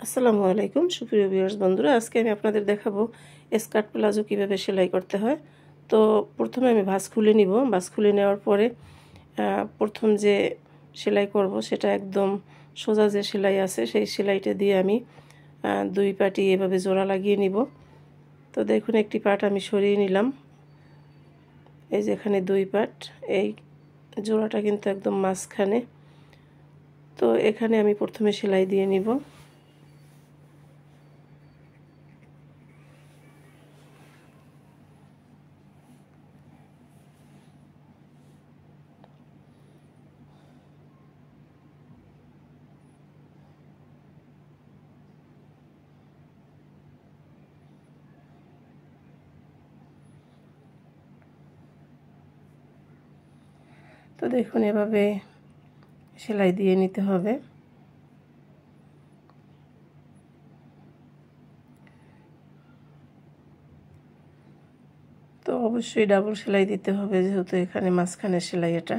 আসসালামু আলাইকুম সুপ্রিয় ভিউয়ার্স বন্ধুরা, আজকে আমি আপনাদের দেখাবো স্কার্ট প্লাজো কিভাবে সেলাই করতে হয়। তো প্রথমে আমি ভাঁজ খুলে নিব। ভাঁজ খুলে নেওয়ার পরে প্রথম যে সেলাই করব সেটা একদম সোজা যে সেলাই আছে সেই সেলাইটা দিয়ে আমি দুই পাটি এভাবে জোড়া লাগিয়ে নিব। তো দেখুন একটি পাট আমি সরিয়ে নিলাম। এই যে এখানে দুই পাট, এই জোড়াটা কিন্তু একদম মাঝখানে। তো এখানে আমি প্রথমে সেলাই দিয়ে নিব। তো দেখুন এভাবে সেলাই দিয়ে নিতে হবে। তো অবশ্যই ডাবল সেলাই দিতে হবে, যেহেতু এখানে মাঝখানে সেলাই এটা।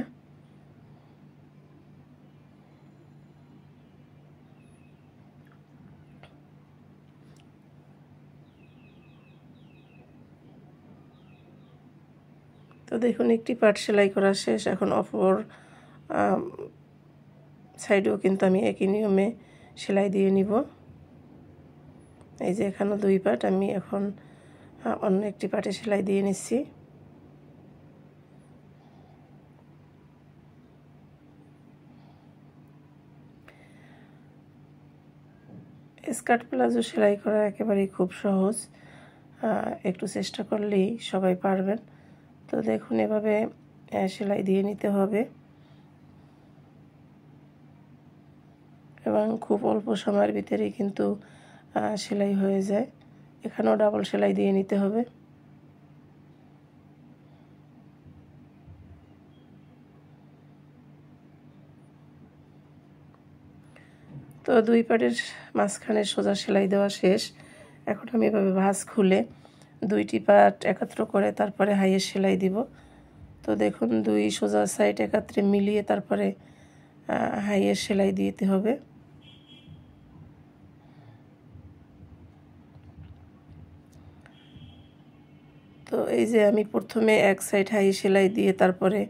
তো দেখুন একটি পাট সেলাই করা শেষ। এখন অপর সাইডেও কিন্তু আমি একই নিয়মে সেলাই দিয়ে নিব। এই যে এখানে দুই পাট, আমি এখন অন্য একটি পাটে সেলাই দিয়ে নিচ্ছি। স্কার্ট প্লাজো সেলাই করা একেবারেই খুব সহজ, একটু চেষ্টা করলেই সবাই পারবেন। তো দেখুন এভাবে সেলাই দিয়ে নিতে হবে এবং খুব অল্প সময়ের ভিতরেই কিন্তু সেলাই হয়ে যায়। এখানেও ডাবল সেলাই দিয়ে নিতে হবে। তো দুই পাটের মাঝখানে সোজা সেলাই দেওয়া শেষ। এখন আমি এভাবে ভাঁজ খুলে দুইটি পাট একত্র করে তারপরে হাইয়ের সেলাই দিব। তো দেখুন দুই সোজা সাইড একত্রে মিলিয়ে তারপরে হাইয়ের সেলাই দিতে হবে। তো এই যে আমি প্রথমে এক সাইড হাই সেলাই দিয়ে তারপরে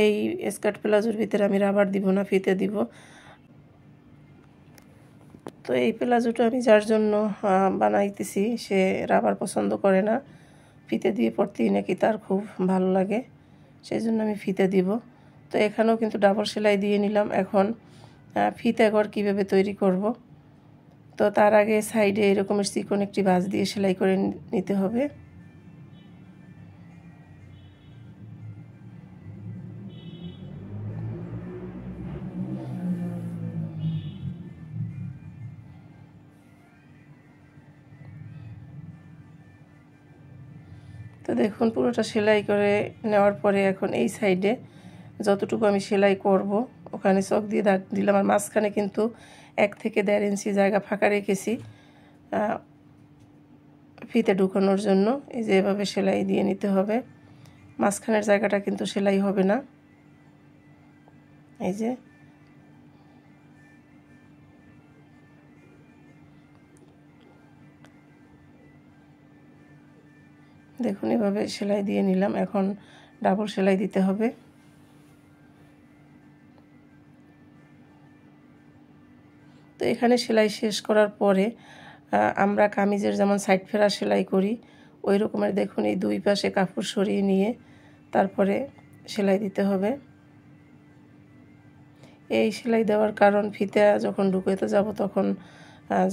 এই স্কার্ট প্লাজোর ভিতরে আমি রাবার দিব না, ফিতে দিব। তো এই প্লাজোটা আমি যার জন্য বানাইতেছি সে রাবার পছন্দ করে না, ফিতে দিয়ে পরতেই নাকি তার খুব ভালো লাগে, সেই জন্য আমি ফিতে দিব। তো এখানেও কিন্তু ডাবল সেলাই দিয়ে নিলাম। এখন ফিতে ঘর কীভাবে তৈরি করব, তো তার আগে সাইডে এরকমের চিকন একটি ভাঁজ দিয়ে সেলাই করে নিতে হবে। তো দেখুন পুরোটা সেলাই করে নেওয়ার পরে এখন এই সাইডে যতটুকু আমি সেলাই করব ওখানে চক দিয়ে দাগ দিলাম। আর মাঝখানে কিন্তু 1 থেকে 1.5 ইঞ্চি জায়গা ফাঁকা রেখেছি ফিতে ঢুকানোর জন্য। এই যে এভাবে সেলাই দিয়ে নিতে হবে, মাঝখানের জায়গাটা কিন্তু সেলাই হবে না। এই যে দেখুন এভাবে সেলাই দিয়ে নিলাম। এখন ডাবল সেলাই দিতে হবে। তো এখানে সেলাই শেষ করার পরে আমরা কামিজের যেমন সাইড ফেরা সেলাই করি ওই রকমের দেখুন এই দুই পাশে কাপড় সরিয়ে নিয়ে তারপরে সেলাই দিতে হবে। এই সেলাই দেওয়ার কারণ ফিতা যখন ঢুকাতে যাব তখন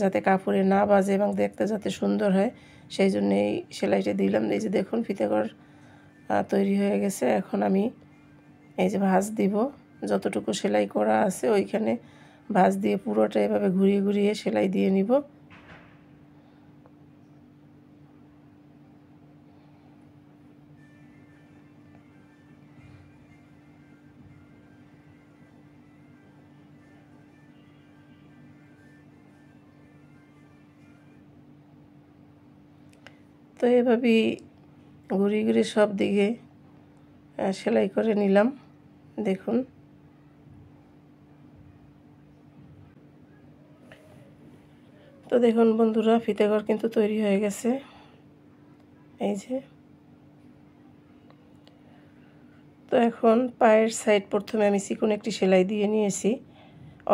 যাতে কাপড়ে না বাজে এবং দেখতে যাতে সুন্দর হয়, সেই জন্য এই সেলাইটা দিলাম। এই যে দেখুন ফিতাঘর তৈরি হয়ে গেছে। এখন আমি এই যে ভাঁজ দিব, যতটুকু সেলাই করা আছে ওইখানে ভাঁজ দিয়ে পুরোটা এভাবে ঘুরিয়ে ঘুরিয়ে সেলাই দিয়ে নিব। তো এভাবেই ঘুরিয়ে ঘুরিয়ে সব দিকে সেলাই করে নিলাম। দেখুন তো দেখুন বন্ধুরা, ফিতেঘর কিন্তু তৈরি হয়ে গেছে। এই যে, তো এখন পায়ের সাইড প্রথমে আমি চিকন একটি সেলাই দিয়ে নিয়েছি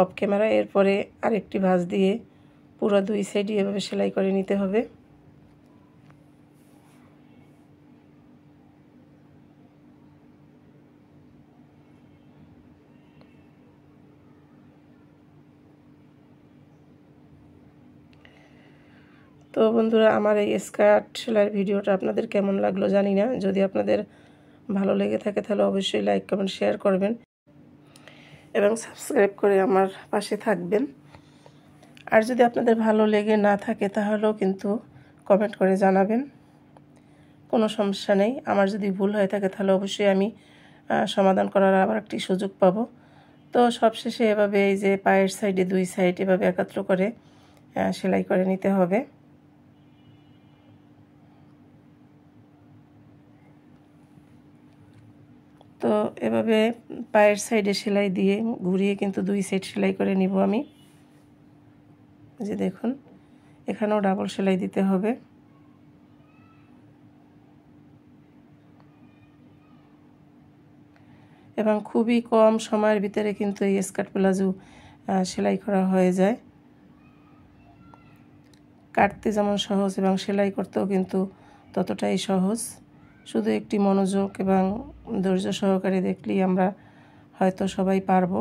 অফ ক্যামেরা। এরপরে আরেকটি ভাঁজ দিয়ে পুরো 2 সাইডই এভাবে সেলাই করে নিতে হবে। তো বন্ধুরা, আমার এই স্কার্ট সেলাইয়ের ভিডিওটা আপনাদের কেমন লাগলো জানি না। যদি আপনাদের ভালো লেগে থাকে তাহলে অবশ্যই লাইক, কমেন্ট, শেয়ার করবেন এবং সাবস্ক্রাইব করে আমার পাশে থাকবেন। আর যদি আপনাদের ভালো লেগে না থাকে তাহলেও কিন্তু কমেন্ট করে জানাবেন, কোনো সমস্যা নেই। আমার যদি ভুল হয়ে থাকে তাহলে অবশ্যই আমি সমাধান করার আবার একটি সুযোগ পাব। তো সবশেষে এভাবে এই যে পায়ের সাইডে 2 সাইড এভাবে একাত্র করে সেলাই করে নিতে হবে। তো এভাবে পায়ের সাইডে সেলাই দিয়ে ঘুরিয়ে কিন্তু 2 সাইড সেলাই করে নিব আমি। যে দেখুন, এখানেও ডাবল সেলাই দিতে হবে। এবং খুবই কম সময়ের ভিতরে কিন্তু এই স্কার্ট প্লাজো সেলাই করা হয়ে যায়। কাটতে যেমন সহজ এবং সেলাই করতেও কিন্তু ততটাই সহজ। শুধু একটি মনোযোগ এবং ধৈর্য সহকারে দেখলেই আমরা হয়তো সবাই পারবো।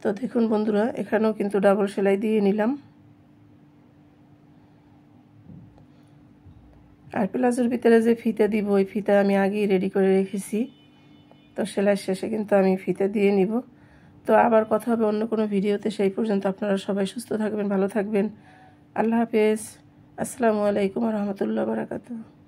তো দেখুন বন্ধুরা, এখানেও কিন্তু ডাবল সেলাই দিয়ে নিলাম। আর প্লাজোর ভিতরে যে ফিতে দিব, ওই ফিতা আমি আগেই রেডি করে রেখেছি। তো সেলাই শেষে কিন্তু আমি ফিতে দিয়ে নিব। তো আবার কথা হবে অন্য কোনো ভিডিওতে। সেই পর্যন্ত আপনারা সবাই সুস্থ থাকবেন, ভালো থাকবেন। আল্লাহ হাফেজ। আসসালামু আলাইকুম ওয়া রাহমাতুল্লাহি ওয়া বারাকাতুহু।